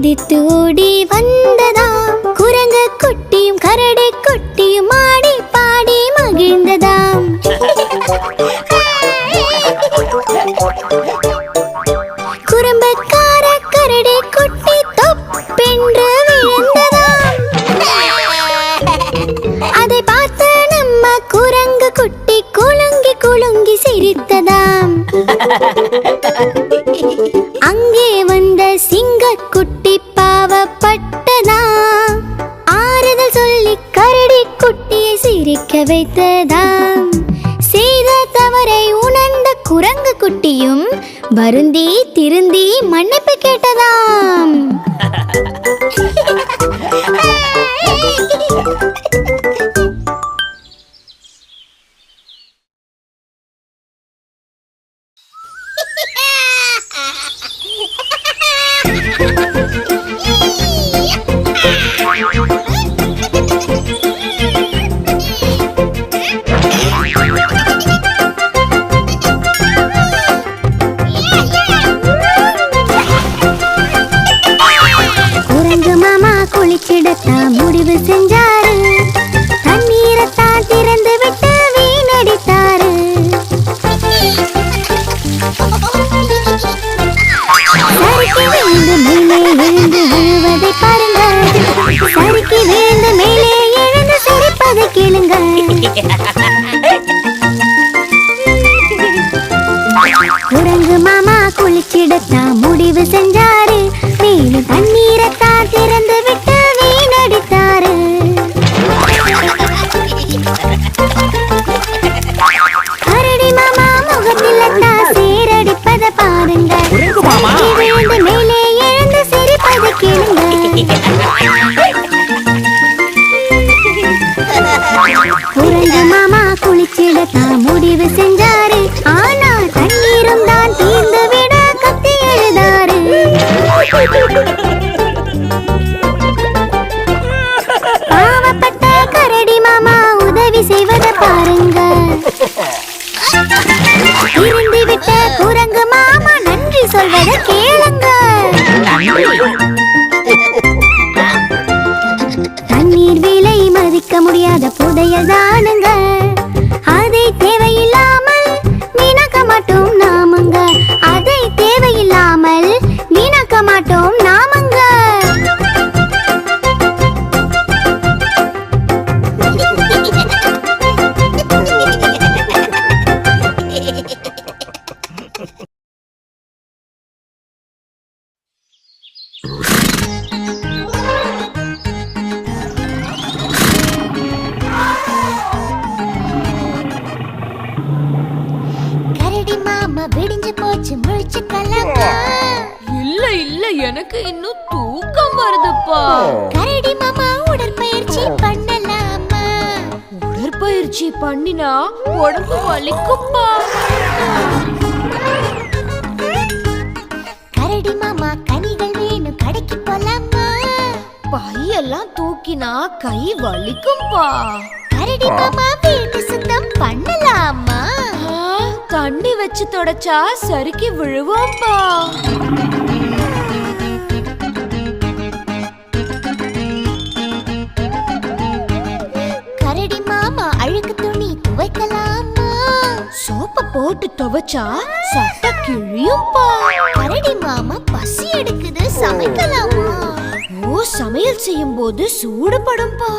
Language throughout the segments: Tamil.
குதித்து ஓடி வந்ததாம். குரங்கு குட்டியும் கரடி குட்டியும் ஆடி பாடி மகிழ்ந்ததாம். குறும்புக்கார கரடி குட்டி தொப்பென்று விழுந்ததாம். அதை பார்த்து நம்ம குரங்கு குட்டி குலுங்கி குலுங்கி சிரித்ததாம். அங்கே வந்த சிங்கக்குட்டி பாவப்பட்டதாம். ஆறுதல் சொல்லி கரடி குட்டியை சிரிக்க வைத்ததாம். செய்த தவறை உணர்ந்த குரங்கு குட்டியும் வருந்தி திருந்தி மன்னிப்பு கேட்டதாம். முடிவு செஞ்சாரு. தண்ணீரைத்தான் திறந்து விட்டு வீணடித்தாரு. சறுக்கி விழுந்து மேலே எழுந்து விழுவதை பாருங்க. சறுக்கி விழுந்து மேலே எழுந்து சிரிப்பதை கேளுங்க. குரங்கு மாமா குளிச்சிடத்தான் முடிவு செஞ்சாரு. மேலும் தண்ணீரைத்தான் திறந்து விட்டு வீணடித்தாரு. கரடி மாமா முகத்தில்தான் சீரடிப்பதை பாருங்க. விழுந்து மேலே எழுந்து சிரிப்பதை கேளுங்க. குரங்கு மாமா குளிச்சிடத்தான் முடிவு செஞ்சாரு. ஆனா தண்ணீரும் தான் தீர்ந்து விட கத்தி எழுதாரு. பாவப்பட்ட கரடி மாமா உதவி செய்வதை பாருங்க. இருந்து விட்ட குரங்கு மாமா நன்றி சொல்வதை கேளுங்க. தண்ணீர் விலை மதிக்க முடியாத புதையல் தானுங்க. அதை தேவையில்லாமல் வீணாக்க மாட்டோம் நாமங்க. அதை தேவையில்லாமல் வீணாக்க மாட்டோம் நாமங்க. விடிஞ்சு போச்சு முழிச்சு கலங்க. இல்ல இல்ல எனக்கு இன்னும் தூக்கம் வருதுப்பா. கரடி மாமா உடற்பயிற்சி பண்ணலாமா? உடற்பயிற்சி பண்ணினா உடம்பு வலிக்கும்பா. கரடி மாமா கனிகள் வேணும் கடைக்கு போலாமா? பையெல்லாம் தூக்கினா கை வலிக்கும்பா. கரடி மாமா வீட்டு சுத்தம் பண்ணலாமா? தண்ணி வச்சு தொடச்சா சறுக்கி விழுவோம்பா. கரடி மாமா அழுக்கு துணி துவைக்கலாமா? சோப்ப போட்டு துவைச்சா சட்டை கிழியும்பா. கரடி மாமா பசி எடுக்குது சமைக்கலாமா? ஓ சமையல் செய்யும் போது சூடுபடும்பா.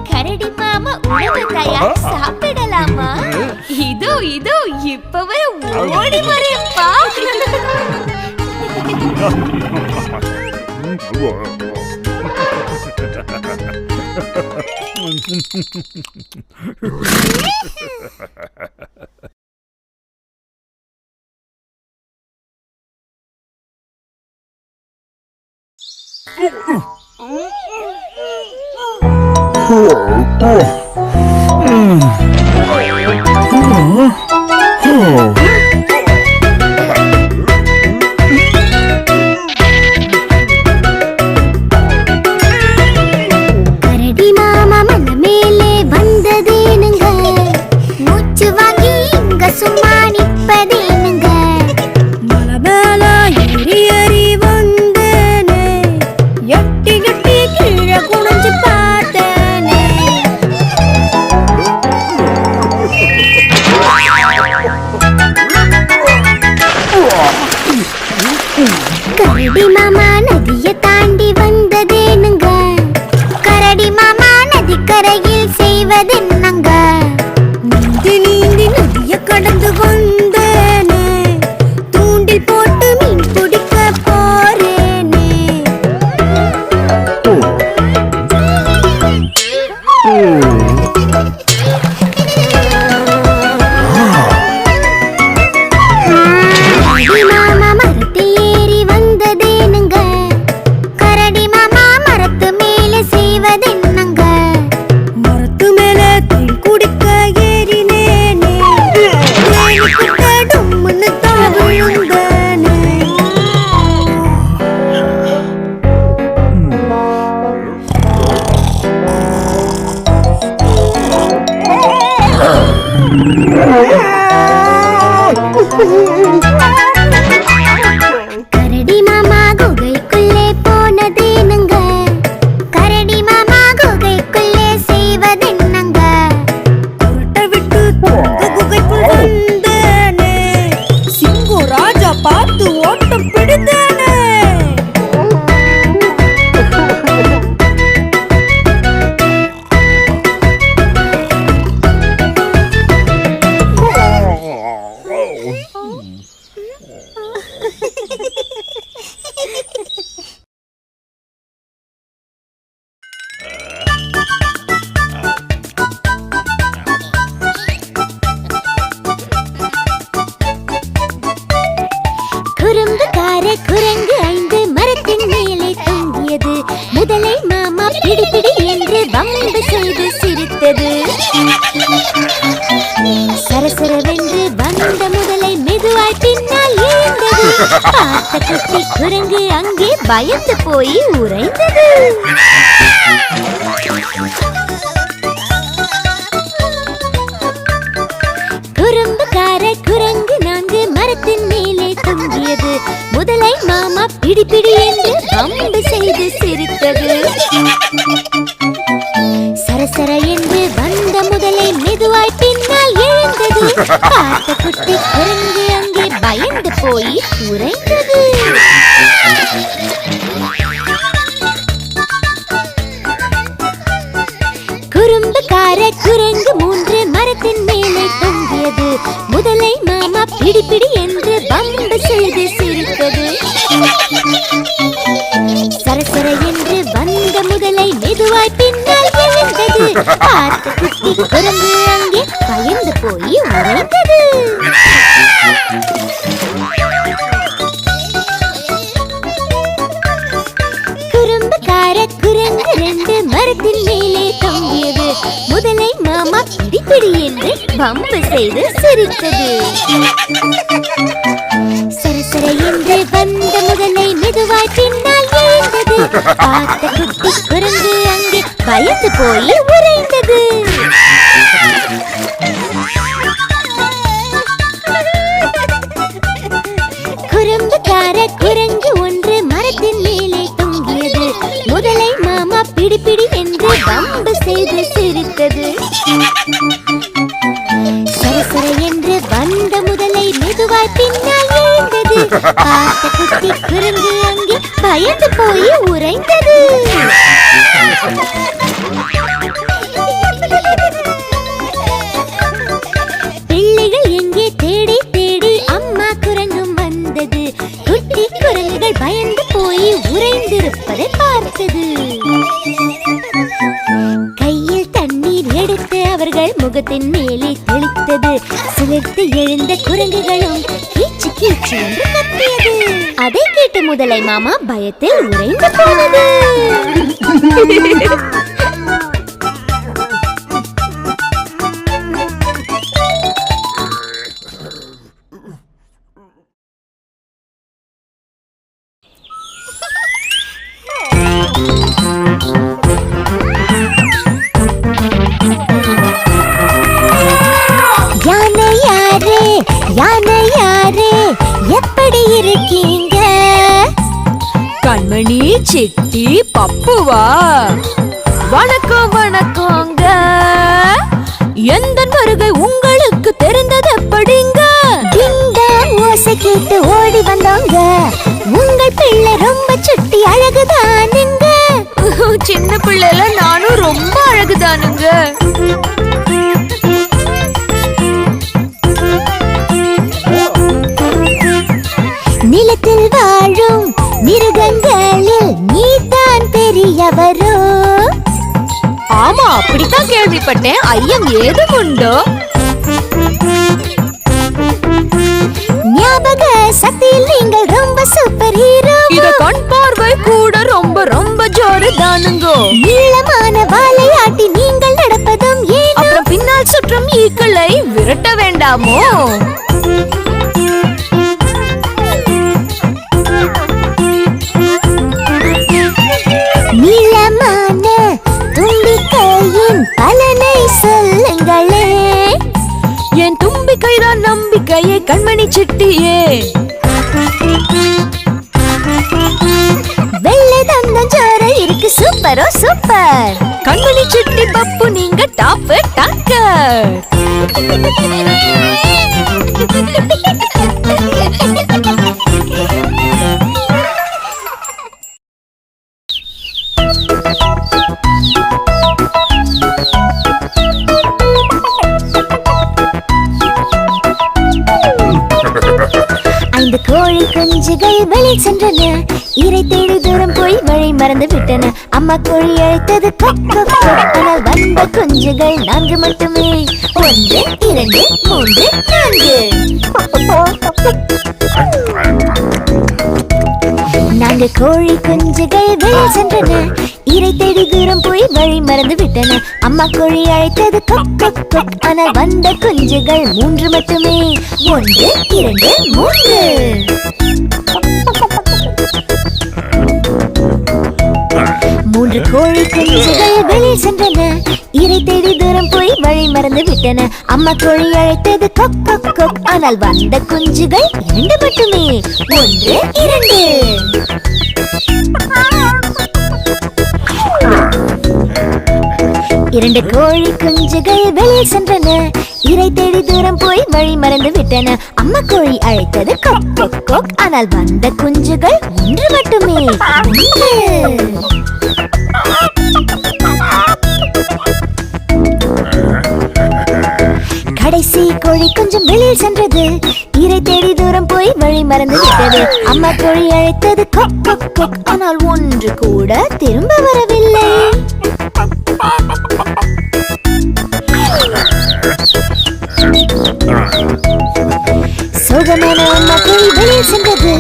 கரடி மாமா உணவு தயார் சாப்பிடலாமா? இதோ இதோ இப்பவே ஓடி வரேன்ப்பா. கரடி மாமா மலை மேலே வந்ததேனுங்க. மூச்சு கரடி மாமா நதிய தாண்டி வந்ததேனுங்க, கரடி மாமா நதிக்கரையில் செய்வதென்னங்க? நீந்தி நீந்தி நதிய கடந்து வந்தேனே, தூண்டில் போட்டு மீன் பிடிக்க போறேனே. மாமா மரத்தை ஏறி வந்ததேனுங்க, கரடி மாமா மரத்து மேல செய்வதென்னங்க? மரத்து மேல தேன் குடிக்க ஏறினேனே, தேனிக்கிட்ட டும்முன்னு தான் விழுந்தேனே. கரடி மாமா குகைக்குள்ளே போனதேனுங்க, கரடி மாமா குகைக்குள்ளே செய்வதென்னங்க? புரட்ட விட்டு குகைக்குள் வந்தேனே, சிங்கம் ராஜா பார்த்து ஓட்டம் பிடித்தேனே. குறும்புக்கார குரங்கு 5 மரத்தின் மேலே தொங்கியது. முதலை மாமா பிடி பிடி என்று வம்பு செய்து சிரித்தது. சரசரவென்று வந்த முதலை மெதுவாய் பின்னால் எழுந்தது. பார்த்த குட்டி குரங்கு அங்கே பயந்து போய் உறைந்தது. குறும்புக்கார குரங்கு 4 மரத்தின் மேலே தொங்கியது. முதலை மாமா பிடி பிடி என்று வம்பு செய்து சிரித்தது. சரசர என்று வந்த முதலை மெதுவாய் பின்னால் எழுந்தது. பார்த்த குட்டி குரங்கு அங்கே பயந்து போய் உறைந்தது. குறும்புக்கார குரங்கு 3 மரத்தின் மேலே தொங்கியது. முதலை மாமா பிடி பிடி என்று வம்பு செய்து சிரித்தது. சரசர என்று வந்த முதலை மெதுவாய் பின்னால் எழுந்தது. பார்த்த குட்டி குரங்கு அங்கே பயந்து போய் உறைந்தது. குறும்புக்கார குரங்கு 2 மரத்தின் மேலே தொங்கியது. முதலை மாமா பிடி பிடி என்று வம்பு செய்து சிரித்தது. சரசர என்று வந்த முதலை மெதுவாய் பின்னால் எழுந்தது. பார்த்த குட்டி குரங்கு அங்கே பயந்து போய் உறைந்தது. குறும்புக்கார குரங்கு 1 மரத்தின் மேலே தொங்கியது. முதலை மாமா பிடி பிடி என்று வம்பு செய்து சிரித்தது. சரசர என்று வந்த முதலை மெதுவாய் பின்னால் எழுந்தது. பார்த்த குட்டி குரங்கு அங்கே பயந்து போய் உறைந்தது. பிள்ளைகள் எங்கே தேடி தேடி அம்மா குரங்கும் வந்தது. குட்டி குரங்குகள் பயந்து போய் உறைந்திருப்பதை பார்த்தது. கையில் தண்ணீர் எடுத்து அவர்கள் முகத்தின் மேலே தெளித்தது. சிலிர்த்து எழுந்த குரங்குகளும் கீச்சு கீச்சு என்று கத்தியது. அதை கேட்டு முதலை மாமா பயத்தில் உறைந்து போனது. யானை யாரே எப்படி இருக்கீங்க? கண்மணி சிட்டி பப்புவா, வணக்கம் வணக்கங்க. எந்த வருகை உங்களுக்கு தெரிந்தது எப்படிங்க? இந்த ஓசை கேட்டு ஓடி வந்தோங்க. உங்கள் பிள்ளை அழகுதானுங்க. சின்ன பிள்ளைல நானும் ரொம்ப அழகுதானுங்க. நிலத்தில் வாழும் மிருகங்களில் நீதான் பெரியவரோ? ஆமா, அப்படித்தான் கேள்விப்பட்டேன். ஐயம் ஏதும் உண்டோ? ஞாபக சக்தியில் நீங்கள் ரொம்ப சூப்பர் ஹீரோ. இத கண் பார்வை கூட ரொம்ப ரொம்ப ஜோரு தானுங்கோ. நீளமான வாலையாட்டி நீங்கள் நடப்பதும் ஏன்? அப்புறம் பின்னால் சுற்றும் ஈக்களை விரட்ட வேண்டாமோ? நீளமான தும்பிக்கையின் பலனை சொல்லுங்களே. என் தும்பிக்கைதான் நம்பிக்கையே கண்மணி சிட்டியே. வெள்ளை தந்தம் ஜோர இருக்கு, சூப்பரோ சூப்பர். கண்மணி சிட்டி பப்பு நீங்க டாப் டாக்கர். ஐந்து கோழி குஞ்சுகள் வெளி சென்றன. இரை தேடி தூரம் போய் வழி மறந்து விட்டன. அம்மா கோழி அழைத்தது கொக் கொக் கொக். ஆனால் வந்த குஞ்சுகள் 4 மட்டுமே. 1 2 3 4. 4 கோழி குஞ்சுகள் வெளி சென்றன. இரை தேடி தூரம் போய் வழி மறந்து விட்டன. அம்மா கோழி அழைத்தது கொக் கொக் கொக். ஆனால் வந்த குஞ்சுகள் 3 மட்டுமே. 1 2 3. 3 கோழி குஞ்சுகள் வெளியே சென்றன. இரை தேடி தூரம் போய் வழி மறந்து விட்டன. அம்மா கோழி அழைத்தது கொக் கொக் கொக். ஆனால் வந்த குஞ்சுகள் 2 மட்டுமே. 1 2. 2 கோழி குஞ்சுகள் வெளியே சென்றன. இரை தேடி தூரம் போய் வழி மறந்து விட்டன. அம்மா கோழி அழைத்தது கொக் கொக் கொக். ஆனால் வந்த குஞ்சுகள் 1 மட்டுமே. 1. கடைசி கோழி கொஞ்சம் வெளியில் சென்றது. இரை தேடி தூரம் போய் வழி மறந்து விட்டது. அம்மா கோழி அழைத்தது கொக் கொக் கொக். ஆனால் 1 கூட திரும்ப வரவில்லை. சோகமான அம்மா கோழி வெளியில் சென்றது.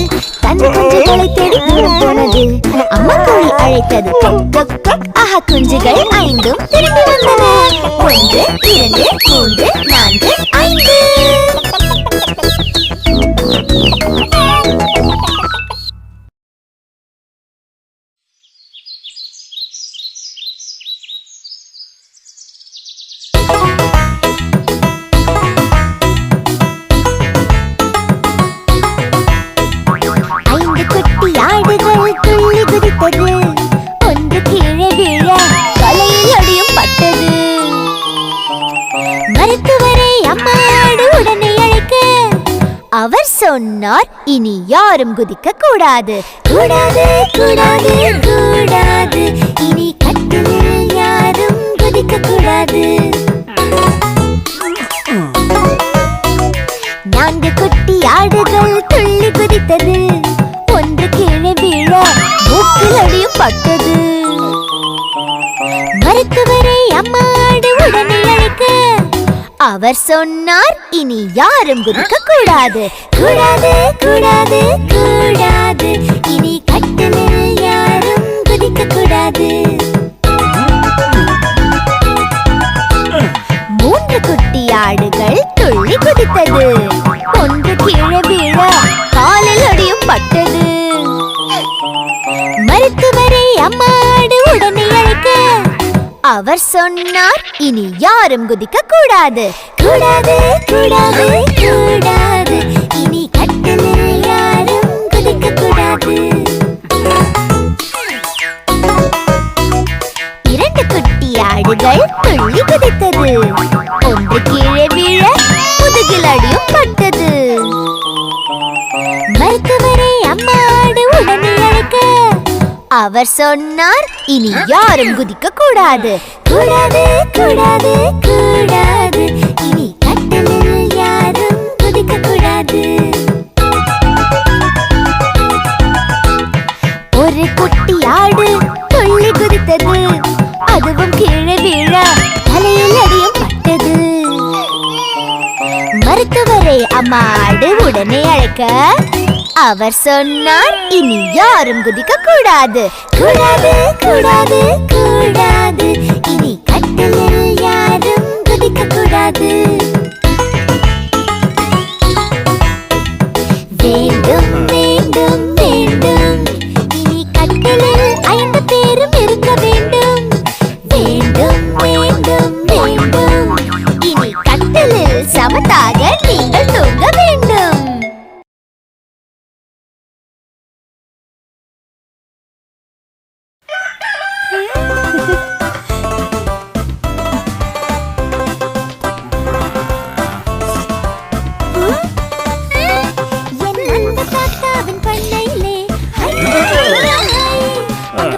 தன் குஞ்சுகளை தேடி தூரம் போனது. அம்மா கோழி அழைத்தது கொக் கொக் கொக். ஆஹா, குஞ்சுகள் 5 திரும்பி வந்தன. 1 2 3 4 5. ஆடுகள் துள்ளி குதித்தது. 1 கீழே விழ தலையில் அடியும் பட்டது. மருத்துவரை அம்மா ஆடு உடனே அழைக்க அவர் சொன்னார், இனி யாரும் குதிக்க கூடாது. கூடாது கூடாது கூடாது. இனி கட்டிலில் யாரும் குதிக்க கூடாது. 4 குட்டி ஆடுகள் துள்ளி குதித்தது. 1 கீழே விழ மூக்கில் அடியும் பட்டது. மருத்துவரை அம்மா ஆடு உடனே அழைக்க அவர் சொன்னார், இனி யாரும் குதிக்க கூடாது. கூடாது கூடாது கூடாது. இனி கட்டிலில் யாரும் குதிக்க கூடாது. 3 குட்டி ஆடுகள் துள்ளி குதித்தது. 1 கீழே விழ காலில் அடியும் பட்டது. மருத்துவரை அம்மா ஆடு உடனே அழைக்க அவர் சொன்னார், இனி யாரும் குதிக்க கூடாது. கூடாது கூடாது கூடாது. இனி கட்டிலில் யாரும் குதிக்க கூடாது. 2 குட்டி ஆடுகள் துள்ளி குதித்தது. 1 கீழே விழ முதுகில் அடியும் பட்டது. மருத்துவரை அம்மா ஆடு உடனே அழைக்க அவர் சொன்னார், இனி யாரும் குதிக்க கூடாது. கூடாது கூடாது கூடாது, இனி கட்டிலில் யாரும் குதிக்க கூடாது. ஒரு குட்டி ஆடு துள்ளி குதித்தது, அதுவும் கீழே வீழ தலையில் அடியும் பட்டது. மருத்துவரை அம்மா ஆடு உடனே அழைக்க அவர் சொன்னார், இனி யாரும் குதிக்க கூடாது. கூடாது கூடாது கூடாது, இனி கட்டிலில் யாரும் குதிக்க கூடாது. வேண்டும் வேண்டும் வேண்டும், இனி கட்டிலில் 5 பேரும் இருக்க வேண்டும். வேண்டும் வேண்டும் வேண்டும், இனி கட்டிலில் சமத்தாக நீங்கள் தூங்க வேண்டும்.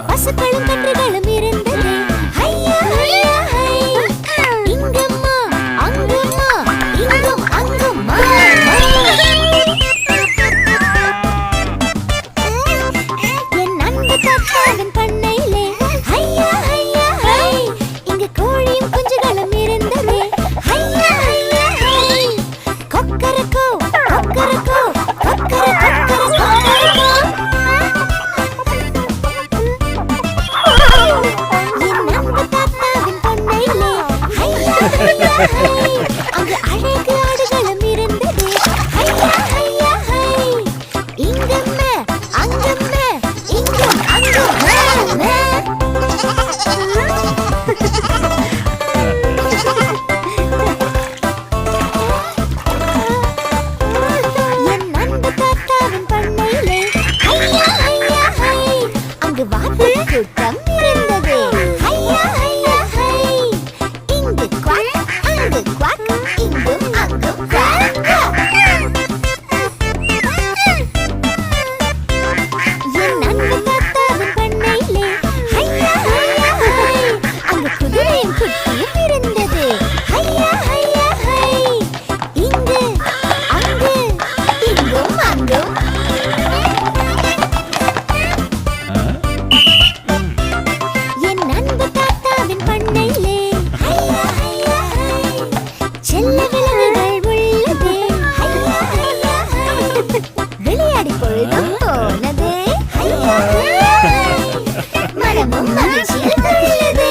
பசுக்களும் கன்றுகளும் இருந்தது. ஐயா ஐயா ஹை, இங்கம்மா அங்கம்மா இங்கும் அங்கும்மா. என் அன்பு தாத்தாவின் பண்ணையிலே ஐயா ஐயா ஹை, இங்கு கோழியும் குஞ்சுகளும் இருந்தது. ஐயா ஐயா ஹை, கொக்கரக்கோ கொக்கரக்கோ கொக்கர கொக்கர கொக்கரக்கோ. அங்கு அழகு ஆடுகளும் இருந்தது. ஐயா ஐயா ஹை, இங்கம்ம அங்கம்ம இங்கும் அங்கும்ம. என் அன்பு தாத்தாவின் பண்ணையிலே ஐயா ஐயா ஹை, அங்கு வாத்து கூட்டம் இருந்தது. ஐயா ஐயா ஹை, இங்கு குவாக் அங்கு குவாக் இங்கும் அங்கும் குவாக் குவாக். என் அன்பு தாத்தாவின் பண்ணையிலே ஐயா ஐயா ஹை, அங்கு குதிரையும் குட்டியும் இருந்தது. ஐயா ஐயா ஹை, இங்கு அங்கு இங்கும் அங்கும். என் அன்பு தாத்தாவின் பண்ணையிலே ஐயா ஐயா ஹை, செல்ல விலங்குகள் உள்ளது. ஐயா ஐயா ஹை, விளையாடி பொழுதும் போனது. ஐயா ஐயா ஹை, மனமும் மகிழ்ச்சியில் துள்ளுது.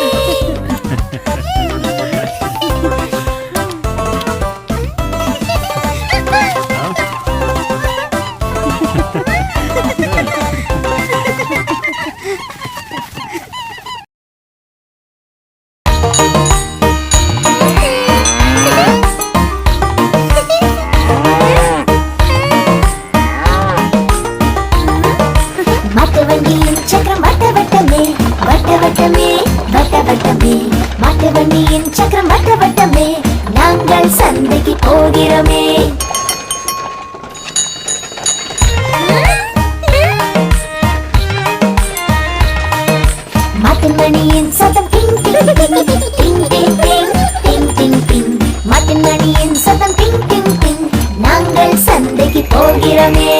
மாட்டு வண்டியின் சக்கரம் வட்ட வட்டமே வட்ட வட்டமே வட்ட வட்டமே. மாட்டு வண்டியின் சக்கரம் வட்ட வட்டமே, நாங்கள் சந்தைக்கு போகிறோமே. மாட்டின் மணியின் சத்தம் டிங் டிங் டிங் டிங் டிங் டிங் டிங் டிங் டிங். மாட்டின் மணியின் சத்தம் டிங் டிங் டிங், நாங்கள் சந்தைக்கு போகிறோமே.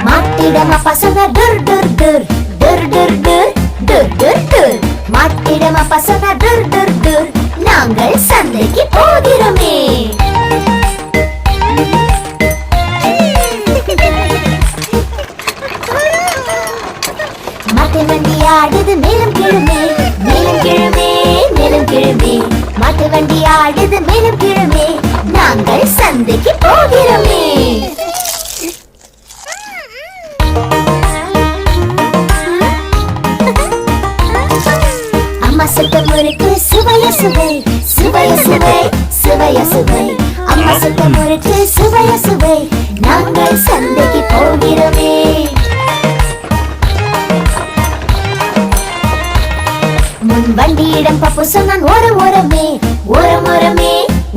மாட்டிடம் அப்பா சொன்னார் டுர் டுர் டுர் டுர் டுர் டுர் டுர் டுர் டுர். மாட்டிடம் அப்பா சொன்னார் டுர் டுர் டுர், நாங்கள் சந்தைக்கு போகிறோமே. மாட்டு வண்டி ஆடுது மேலும் கீழுமே மேலும் கீழுமே மேலும் கீழுமே. மாட்டு வண்டி ஆடுது மேலும் கீழுமே, நாங்கள் சந்தைக்கு போகிறோமே. அம்மா சுத்தம் முறுக்கு சுவைய சுவை சுவைய சுவை சுவைய சுவை. அம்மா சுத்தம் முறுக்கு சுவைய சுவை, நாங்கள் சந்தைக்கு போகிறோமே. முன் வண்டியிடம் பப்பு சொன்னான் ஓரம் ஓரமே ஓரம் ஓரமே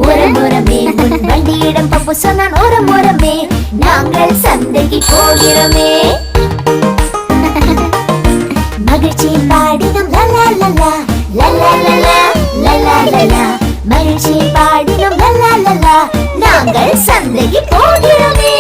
ஓரம் ஓரமே. முன் வண்டியிடம் பப்பு அப்போ சொன்னான் ஓரமே நாங்கள் சந்தைக்கு போகிறோமே. மகிழ்ச்சியில் பாடினோம் லலா லலா லலா லலா லலா லலா. மகிழ்ச்சியில் பாடினோம் லலா லலா நாங்கள் சந்தைக்கு போகிறோமே.